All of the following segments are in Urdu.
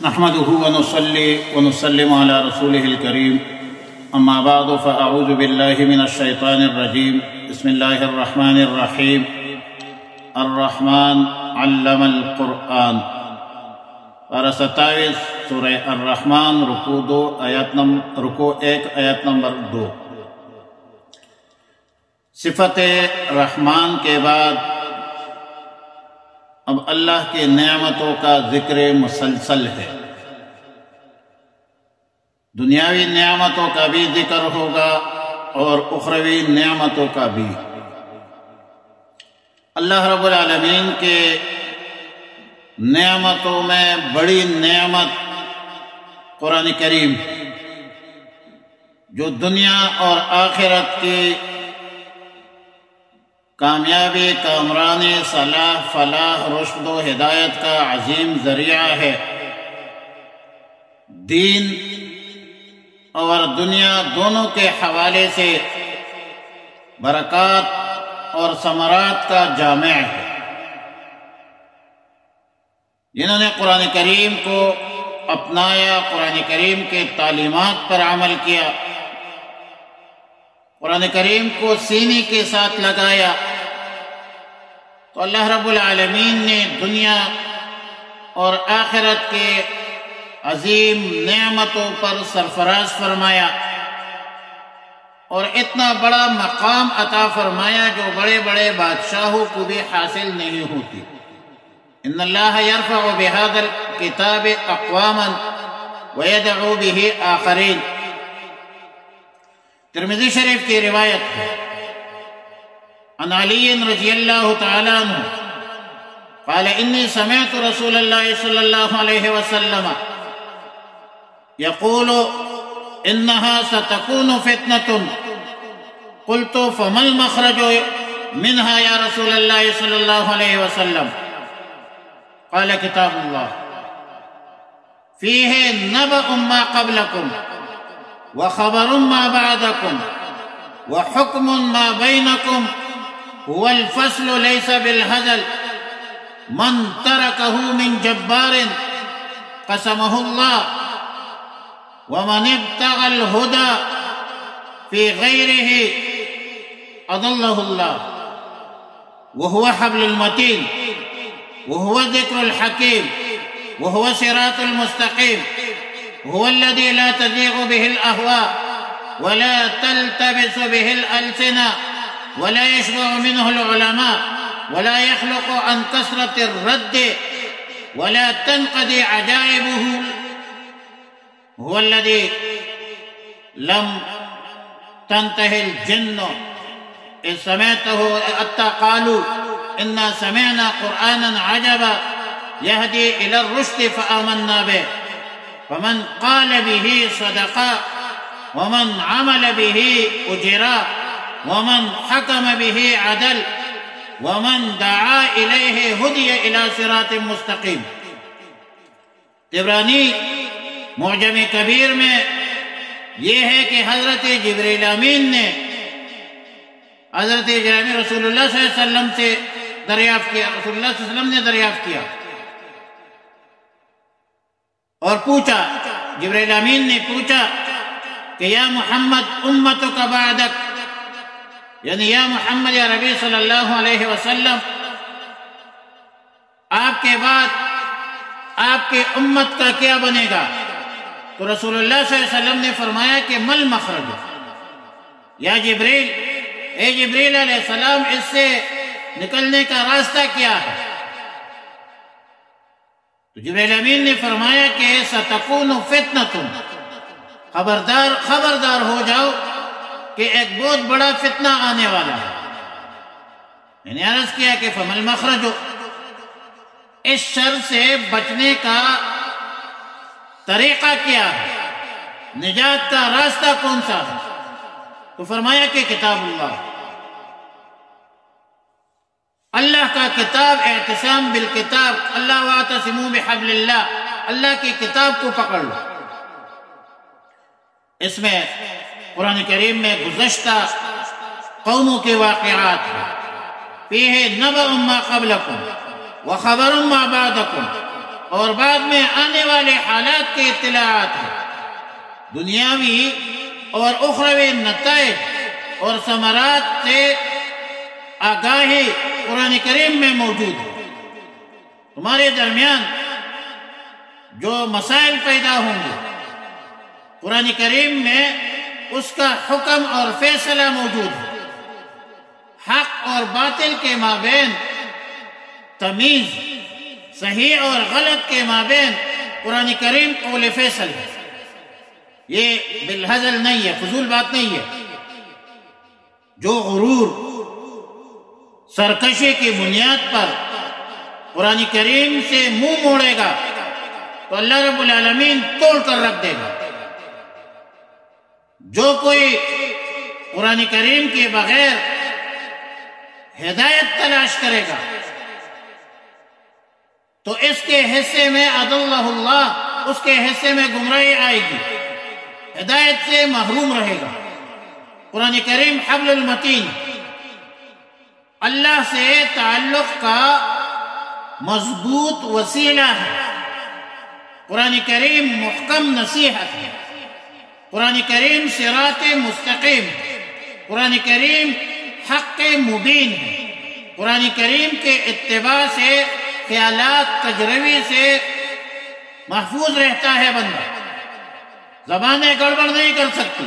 نحمده ونصلي ونسلم على رسوله الكريم اما بعد فاعوذ بالله من الشيطان الرجيم بسم الله الرحمن الرحيم الرحمن علم القرآن پارہ 27 سورہ الرحمن رکوع 1 آیت نمبر 2۔ صفت رحمان کے بعد اب اللہ کی نعمتوں کا ذکر مسلسل ہے۔ دنیاوی نعمتوں کا بھی ذکر ہوگا اور اخروی نعمتوں کا بھی۔ اللہ رب العالمین کے نعمتوں میں بڑی نعمت قرآن کریم، جو دنیا اور آخرت کی کامیابی، کامرانی، صلاح، فلاح، رشد و ہدایت کا عظیم ذریعہ ہے۔ دین اور دنیا دونوں کے حوالے سے برکات اور ثمرات کا جامع ہے۔ جنہوں نے قرآن کریم کو اپنایا، قرآن کریم کے تعلیمات پر عمل کیا، قرآن کریم کو سینے کے ساتھ لگایا، تو اللہ رب العالمین نے دنیا اور آخرت کے عظیم نعمتوں پر سرفراز فرمایا اور اتنا بڑا مقام عطا فرمایا جو بڑے بڑے بادشاہوں کو بھی حاصل نہیں ہوتی۔ ان اللہ یرفع بہذا الکتاب اقواما ویدعو بہ آخرین۔ ترمذی شریف کی روایت ہے، عن علی رضی اللہ تعالی عنہ قال انی سمعت رسول اللہ صلی اللہ علیہ وسلم یقول انہا ستکون فتنة قلت فما المخرج منها یا رسول اللہ صلی اللہ علیہ وسلم قال کتاب اللہ فیہ نبأ ما قبلکم وخبر ما بعدکم وحکم ما بینکم هو الفصل ليس بالهزل من تركه من جبار قسمه الله ومن ابتغى الهدى في غيره أضله الله وهو حبل المتين وهو ذكر الحكيم وهو صراط المستقيم هو الذي لا تزيغ به الأهواء ولا تلتبس به الألسنة ولا يشبع منه العلماء ولا يخلق عن كثرة الرد ولا تنقضي عجائبه هو الذي لم تنتهي الجن إذ سمعته حتى قالوا إنا سمعنا قرآنا عجبا يهدي إلى الرشد فآمنا به فمن قال به صدقا ومن عمل به أجرا ومن حكم به عدل ومن دعا إليه هدي إلى صراط مستقيم۔ طبرانی معجم کبیر میں یہ ہے کہ حضرت جبریل امین نے حضرت جناب رسول اللہ صلی اللہ علیہ وسلم سے دریافت کیا، رسول اللہ صلی اللہ علیہ وسلم نے دریافت کیا اور پوچھا، جبریل امین نے پوچھا کہ یا محمد امتک بعدک، یعنی یا محمد یا ربی صلی اللہ علیہ وسلم، آپ کے بعد آپ کے امت کا کیا بنے گا؟ تو رسول اللہ صلی اللہ علیہ وسلم نے فرمایا کہ مل مخرج، یا جبریل، اے جبریل علیہ السلام، اس سے نکلنے کا راستہ کیا ہے؟ تو جبریل امین نے فرمایا کہ ستکون فتنۃ، خبردار ہو جاؤ کہ ایک بہت بڑا فتنہ آنے والا ہے۔ میں نے عرض کیا کہ فما المخرج، اس شر سے بچنے کا طریقہ کیا ہے، نجات کا راستہ کون سا ہے؟ تو فرمایا کہ کتاب اللہ، اللہ کا کتاب، اعتصام بالکتاب، اللہ واعتصموا بحبل اللہ، اللہ کی کتاب کو پکڑ لو۔ اس میں قرآن کریم میں گزشتہ قوموں کے واقعات ہیں، فیہ نبأ ما قبلکم وخبر ما بعدکم اور بعد میں آنے والے حالات کے اطلاعات ہیں، دنیاوی اور اخروی نتائج اور ثمرات سے آگاہی قرآن کریم میں موجود ہے۔ تمہارے درمیان جو مسائل پیدا ہوں گے، قرآن کریم میں اس کا حکم اور فیصلہ موجود ہے۔ حق اور باطل کے مابین تمیز، صحیح اور غلط کے مابین قرآن کریم قول فیصل ہے۔ یہ بالہزل نہیں ہے، فضول بات نہیں ہے۔ جو غرور، سرکشی کی بنیاد پر قرآن کریم سے منہ موڑے گا تو اللہ رب العالمین توڑ کر رکھ دے گا۔ جو کوئی قرآن کریم کے بغیر ہدایت تلاش کرے گا تو اس کے حصے میں اضلہ اللہ، اس کے حصے میں گمراہی آئے گی، ہدایت سے محروم رہے گا۔ قرآن کریم حبل المتین، اللہ سے تعلق کا مضبوط وسیلہ ہے۔ قرآن کریم محکم نصیحت ہے، قرآن کریم صراط مستقیم، قرآن کریم حق مبین ہے۔ قرآن کریم کے اتباع سے خیالات تجربی سے محفوظ رہتا ہے بندہ، زبانیں گڑبڑ نہیں کر سکتی۔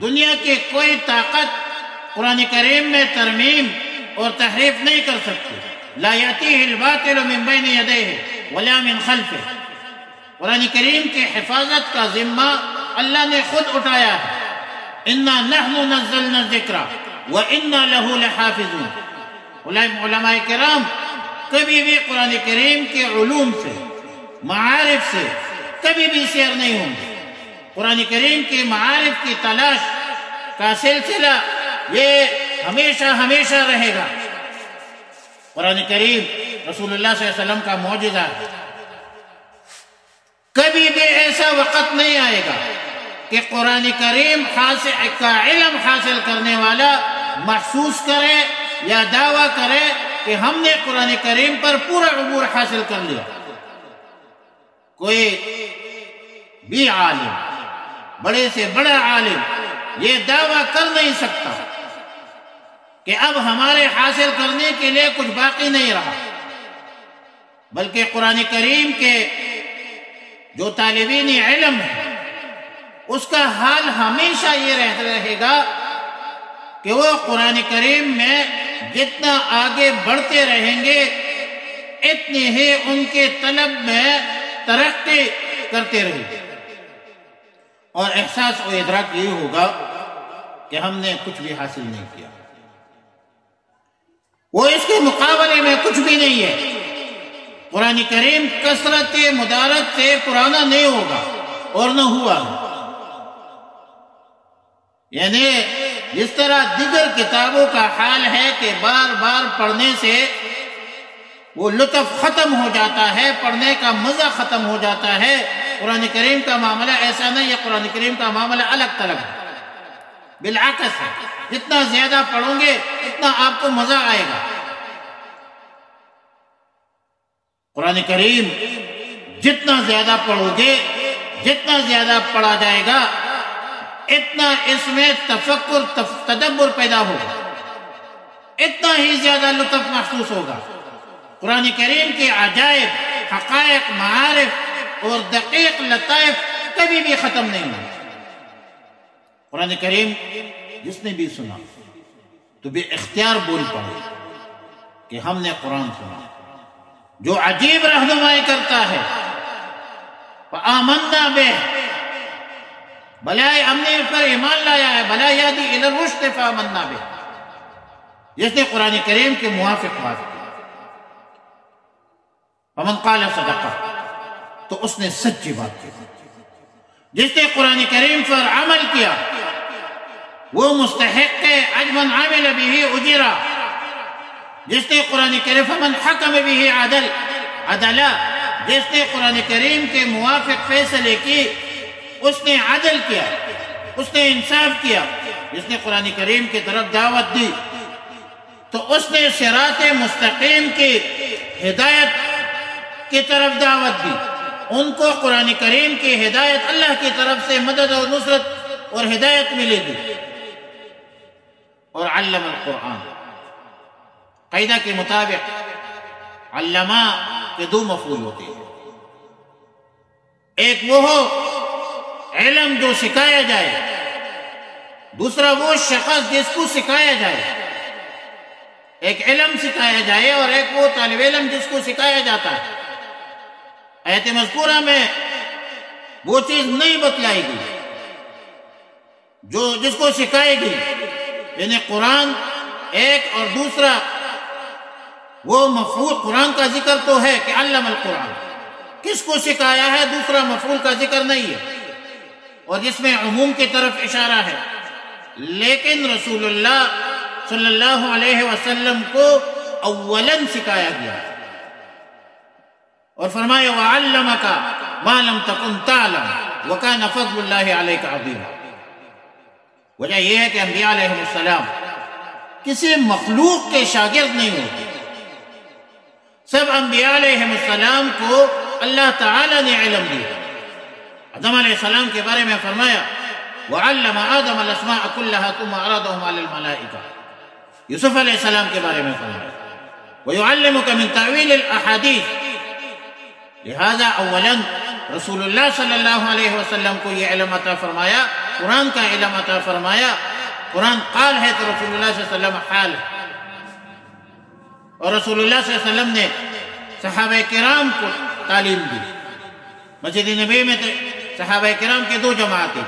دنیا کی کوئی طاقت قرآن کریم میں ترمیم اور تحریف نہیں کر سکتی۔ لا یأتیہ الباطل من بین یدیہ ولا من خلفہ۔ قرآن کریم کی حفاظت کا ذمہ اللہ نے خود اٹھایا ہے۔ انا نحن نزلنا الذکر وانا لہ لحافظون۔ علماء کرام کبھی بھی قرآن کریم کے علوم سے، معارف سے کبھی بھی سیر نہیں ہوں گے۔ قرآن کریم کے معارف کی تلاش کا سلسلہ یہ ہمیشہ ہمیشہ رہے گا۔ قرآن کریم رسول اللہ صلی اللہ علیہ وسلم کا معجزہ ہے۔ کبھی بھی ایسا وقت نہیں آئے گا کہ قرآن کریم کا علم حاصل کرنے والا محسوس کرے یا دعویٰ کرے کہ ہم نے قرآن کریم پر پورا عبور حاصل کر لیا۔ کوئی بھی عالم، بڑے سے بڑا عالم یہ دعویٰ کر نہیں سکتا کہ اب ہمارے حاصل کرنے کے لیے کچھ باقی نہیں رہا، بلکہ قرآن کریم کے جو طالبین علم ہے اس کا حال ہمیشہ یہ رہے گا کہ وہ قرآن کریم میں جتنا آگے بڑھتے رہیں گے اتنی ہی ان کے طلب میں ترقی کرتے رہیں گے، اور احساس و ادراک یہ ہوگا کہ ہم نے کچھ بھی حاصل نہیں کیا، وہ اس کے مقابلے میں کچھ بھی نہیں ہے۔ قرآن کریم کثرت مدارت سے پرانا نہیں ہوگا اور نہ ہوا ہے۔ یعنی جس طرح دیگر کتابوں کا حال ہے کہ بار بار پڑھنے سے وہ لطف ختم ہو جاتا ہے، پڑھنے کا مزہ ختم ہو جاتا ہے، قرآن کریم کا معاملہ ایسا نہیں ہے۔ قرآن کریم کا معاملہ الگ تلگ ہے، بالعکس ہے۔ جتنا زیادہ پڑھو گے اتنا آپ کو مزہ آئے گا۔ قرآن کریم جتنا زیادہ پڑھو گے، جتنا زیادہ پڑھا جائے گا اتنا اس میں تفکر تدبر پیدا ہوگا، اتنا ہی زیادہ لطف محسوس ہوگا۔ قرآن کریم کے عجائب، حقائق، معارف اور دقیق لطائف کبھی بھی ختم نہیں ہوگا۔ قرآن کریم جس نے بھی سنا تو بے اختیار بول پڑے کہ ہم نے قرآن سنا، جو عجیب رہنمائی کرتا ہے۔ فآمنا بہ، بلائے ہم نے اس پر ایمان لایا ہے، بلا یادی الی الرشد فآمنا بہ، جس نے قرآن کریم کے موافق بات کی۔ فمن قال صدقہ، تو اس نے سچی بات کی۔ جس نے قرآن کریم پر عمل کیا وہ مستحق اجر من عمل به اجرا۔ جس نے قرآن کریم فمن حکم به عدلا، جس نے قرآن کریم کے موافق فیصلے کی اس نے عدل کیا، اس نے انصاف کیا۔ جس نے قرآن کریم کی طرف دعوت دی تو اس نے صراط مستقیم کی ہدایت کی طرف دعوت دی، ان کو قرآن کریم کی ہدایت اللہ کی طرف سے مدد اور نصرت اور ہدایت ملے گی۔ اور علم القرآن، قاعدہ کے مطابق علمہ کے دو مفعول ہوتے ہیں، ایک وہ ہو علم جو سکھایا جائے، دوسرا وہ شخص جس کو سکھایا جائے۔ ایک علم سکھایا جائے اور ایک وہ طالب علم جس کو سکھایا جاتا ہے۔ آیت مذکورہ میں وہ چیز نہیں بتلائی گئی جو جس کو سکھائے گی، یعنی قرآن ایک، اور دوسرا وہ مفعول قرآن کا ذکر تو ہے کہ علم القرآن، کس کو سکھایا ہے دوسرا مفعول کا ذکر نہیں ہے، اور جس میں عموم کی طرف اشارہ ہے۔ لیکن رسول اللہ صلی اللہ علیہ وسلم کو اولاً سکھایا گیا اور فرمایا وَعَلَّمَكَ مَا لَمْ تَكُنْ تَعْلَمْ وَكَانَ فَضْلُ اللَّهِ عَلَيْكَ عَظِيمًا۔ وجہ یہ ہے کہ انبیاء علیہ السلام کسی مخلوق کے شاگرد نہیں ہوتے، سب انبیاء علیہ السلام کو اللہ تعالی نے علم دیا۔ آدم علیہ السلام کے بارے میں فرمایا وَعَلَّمَ آدَمَ الْأَسْمَاءَ كُلَّهَا ثُمَّ عَرَضَهُمْ عَلَى الْمَلَائِكَةِ۔ یوسف علیہ السلام کے بارے میں فرمایا وَيُعَلِّمُكَ مِن تَأْوِيلِ الْأَحَادِيثِ۔ لہذا اولاً رسول اللہ صلی اللہ علیہ وسلم کو یہ علم عطا فرمایا، قرآن کا علم عطا فرمایا۔ قرآن قال ہے تو رسول اللہ صلی اللہ علیہ وسلم حال ہے، اور رسول اللہ صلی اللہ علیہ وسلم نے صحابہ کرام کو تعلیم دی۔ مسجد نبی میں صحابہ کرام کی دو جماعتیں،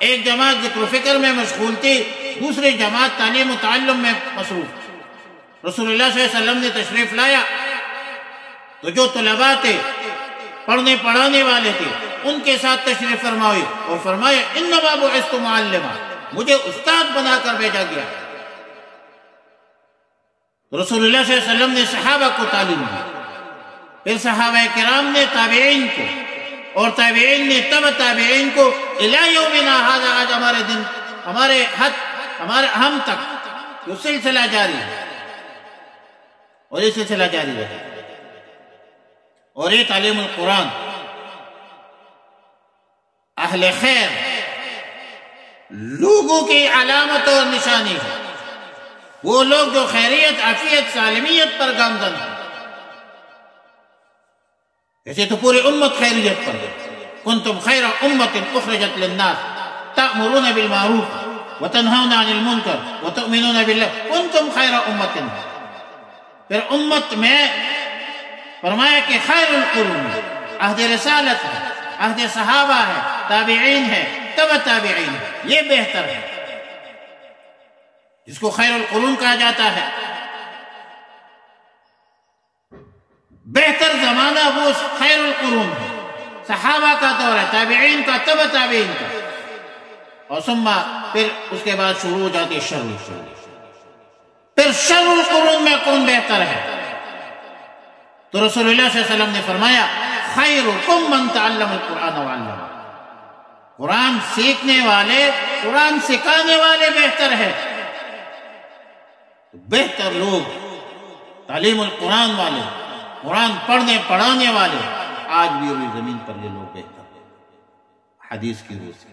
ایک جماعت ذکر و فکر میں مشغول تھی، دوسری جماعت تعلیم و تعلم میں مصروف۔ رسول اللہ صلی اللہ علیہ وسلم نے تشریف لایا تو جو طلباء تھے، پڑھنے پڑھانے والے تھے، ان کے ساتھ تشریف فرمائی اور فرمایا انما بعثت معلما، مجھے استاد بنا کر بھیجا گیا۔ رسول اللہ صلی اللہ علیہ وسلم نے صحابہ کو تعلیم دی، پھر صحابہ کرام نے تابعین کو، اور تابعین نے تبع تابعین کو، الی یومنا ھذا، آج ہمارے دن، ہمارے ہم تک یہ سلسلہ جاری ہے، اور یہ سلسلہ جاری رہے۔ اور یہ تعلیم القرآن اہل خیر لوگوں کی علامت اور نشانی ہے، وہ لوگ جو خیریت، عافیت، سالمیت پر گامزن ہیں۔ ایسے تو پوری امت خیریت پر ہے۔ کنتم خیر امت اخرجت للناس تأمرون بالمعروف وتنہون عن المنکر وتؤمنون باللہ، کنتم خیر امت۔ پھر امت میں فرمایا کہ خیر القرون عہد رسالت ہے، عہد صحابہ ہے، تابعین ہے، تبع تابعین ہے، یہ بہتر ہے، جس کو خیر القرون کہا جاتا ہے۔ بہتر زمانہ وہ خیر القرون ہے، صحابہ کا دور ہے، تابعین کا، تبع تابعین کا، اور ثم پھر اس کے بعد شروع ہو جاتی ہے شر القرون۔ پھر شر القرون میں کون بہتر ہے؟ تو رسول اللہ صلی اللہ علیہ وسلم نے فرمایا خیرکم من تعلم القرآن وعلمہ، قرآن سیکھنے والے، قرآن سکھانے والے بہتر ہے۔ بہتر لوگ تعلیم القرآن والے، قرآن پڑھنے پڑھانے والے، آج بھی روی زمین پر یہ لوگ بہتر ہیں حدیث کی روح سے،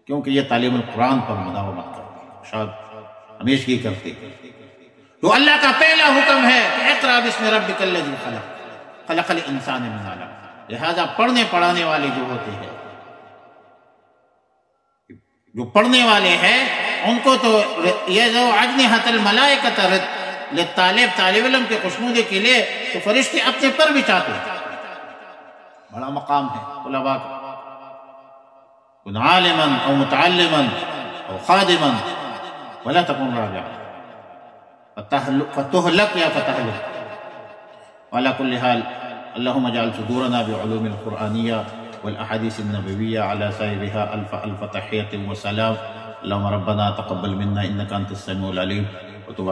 کیونکہ یہ تعلیم القرآن پر مداومت کرتے ہیں، شاید ہمیشگی کرتے ہیں۔ تو اللہ کا پہلا حکم ہے کہ اقرأ باسم ربک الذی خلق، خلق الانسان من علق۔ لہذا پڑھنے پڑھانے والے جو ہوتے ہیں، جو پڑھنے والے ہیں، ان کو تو یہ جو اجنحۃ الملائکۃ للطالب، طالب علم کے خوشنودی کے لیے تو فرشتے اپنے پر بچھاتے ہیں۔ بڑا مقام ہے طلباء کا، کن عالما او متعلما او خادما ولا تكن راجعا فتهلك یا فتهلك۔ وعلى كل حال اللهم اجعل صدورنا بعلوم القرآنية والأحاديث النبوية على سائرها ألف ألف تحية وسلام۔ اللهم ربنا تقبل منا إنك أنت السميع العليم وتب